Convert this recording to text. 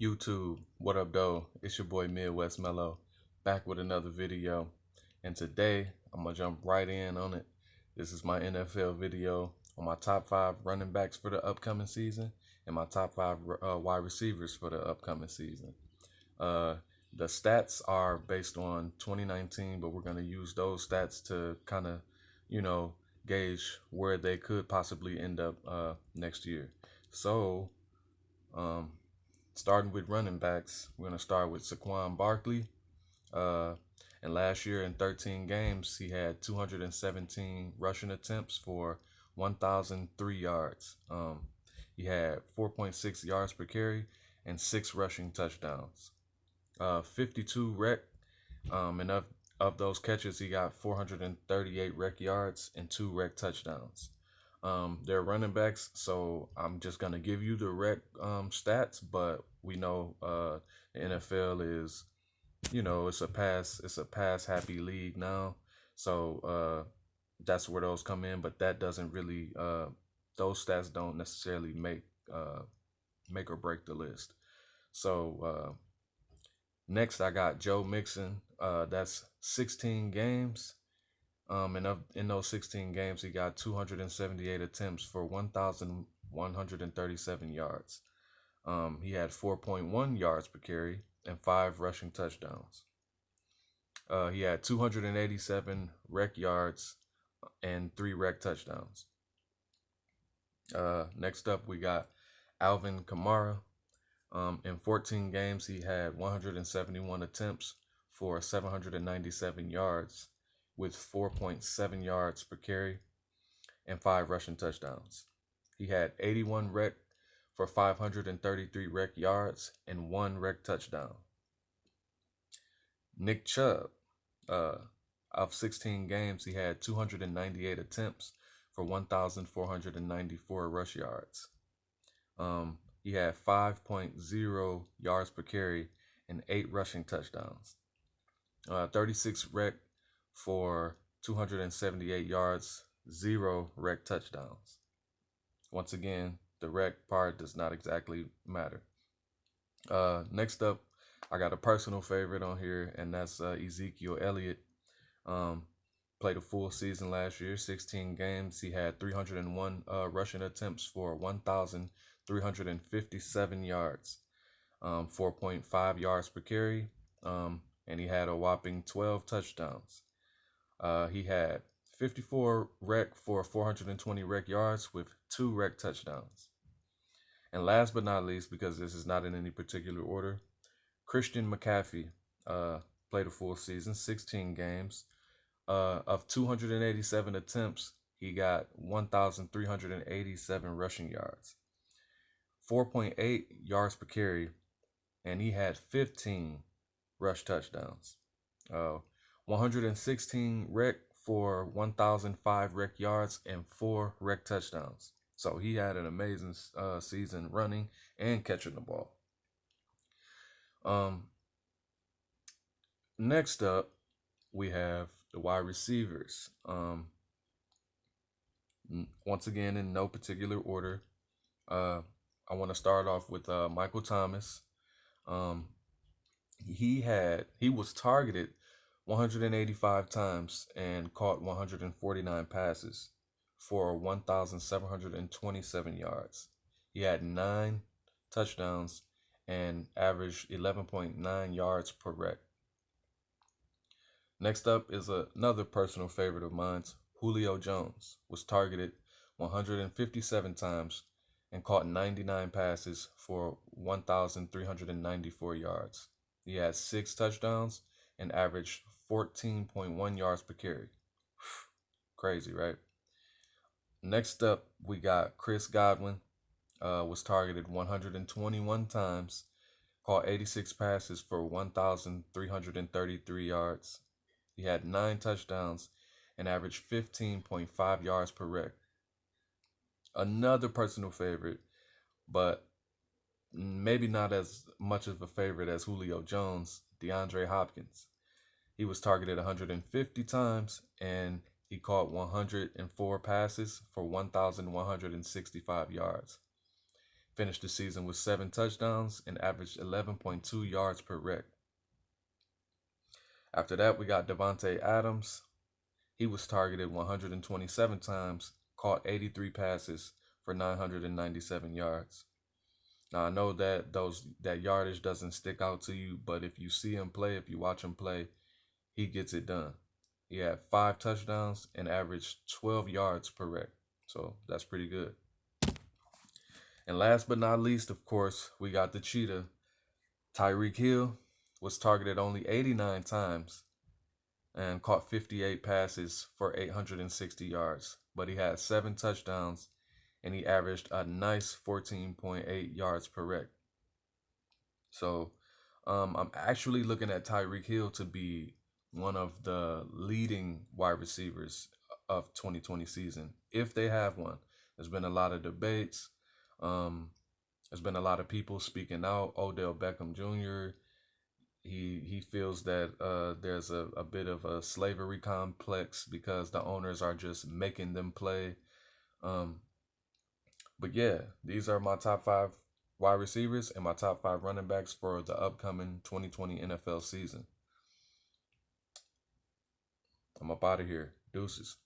YouTube, what up, though? It's your boy Midwest Mellow, back with another video. And today, I'm gonna jump right in on it. This is my NFL video on my top 5 running backs for the upcoming season and my top 5 wide receivers for the upcoming season. Uh, the stats are based on 2019, but we're gonna use those stats to kind of, you know, gauge where they could possibly end up next year. So, um, starting with running backs, we're going to start with Saquon Barkley. Uh, and last year in 13 games, he had 217 rushing attempts for 1,003 yards. He had 4.6 yards per carry and 6 rushing touchdowns. 52 rec, and of those catches, he got 438 rec yards and 2 rec touchdowns. They're running backs, so I'm just gonna give you the rec stats, but we know the NFL is, it's a pass happy league now, so that's where those come in. But that doesn't really those stats don't necessarily make or break the list. So next, I got Joe Mixon. That's 16 games. In those 16 games, he got 278 attempts for 1,137 yards. He had 4.1 yards per carry and 5 rushing touchdowns. He had 287 rec yards and 3 rec touchdowns. Next up, we got Alvin Kamara. In 14 games, he had 171 attempts for 797 yards with 4.7 yards per carry and 5 rushing touchdowns. He had 81 rec for 533 rec yards and 1 rec touchdown. Nick Chubb, of 16 games, he had 298 attempts for 1,494 rush yards. He had 5.0 yards per carry and 8 rushing touchdowns. 36 rec for 278 yards, 0 rec touchdowns. Once again, the rec part does not exactly matter. Next up, I got a personal favorite on here, and that's Ezekiel Elliott. Played a full season last year, 16 games. He had 301 rushing attempts for 1,357 yards, 4.5 yards per carry, and he had a whopping 12 touchdowns. He had 54 rec for 420 rec yards with 2 rec touchdowns. And last but not least, because this is not in any particular order, Christian McCaffrey played a full season, 16 games. Of 287 attempts, he got 1,387 rushing yards, 4.8 yards per carry, and he had 15 rush touchdowns. 116 rec for 1,005 rec yards and 4 rec touchdowns. So he had an amazing season running and catching the ball. Next up, we have the wide receivers. Once again, in no particular order, I want to start off with Michael Thomas. He was targeted 185 times and caught 149 passes for 1,727 yards. He had 9 touchdowns and averaged 11.9 yards per rec. Next up is another personal favorite of mine. Julio Jones was targeted 157 times and caught 99 passes for 1,394 yards. He had 6 touchdowns and averaged 14.1 yards per carry. Crazy, right? Next up, we got Chris Godwin. Was targeted 121 times, caught 86 passes for 1,333 yards. He had 9 touchdowns and averaged 15.5 yards per rec. Another personal favorite, but maybe not as much of a favorite as Julio Jones, DeAndre Hopkins. He was targeted 150 times and he caught 104 passes for 1,165 yards. finished the season with 7 touchdowns and averaged 11.2 yards per rec. After that, we got Davante Adams. He was targeted 127 times, caught 83 passes for 997 yards. Now I know that that yardage doesn't stick out to you, but if you see him play, if you watch him play, he gets it done. He had 5 touchdowns and averaged 12 yards per rec. So that's pretty good. And last but not least, of course, we got the cheetah. Tyreek Hill was targeted only 89 times and caught 58 passes for 860 yards. But he had 7 touchdowns and he averaged a nice 14.8 yards per rec. So I'm actually looking at Tyreek Hill to be one of the leading wide receivers of 2020 season, if they have one. There's been a lot of debates. There's been a lot of people speaking out. Odell Beckham Jr., he feels that there's a bit of a slavery complex because the owners are just making them play. But yeah, these are my top 5 wide receivers and my top 5 running backs for the upcoming 2020 NFL season. I'm up out of here. Deuces.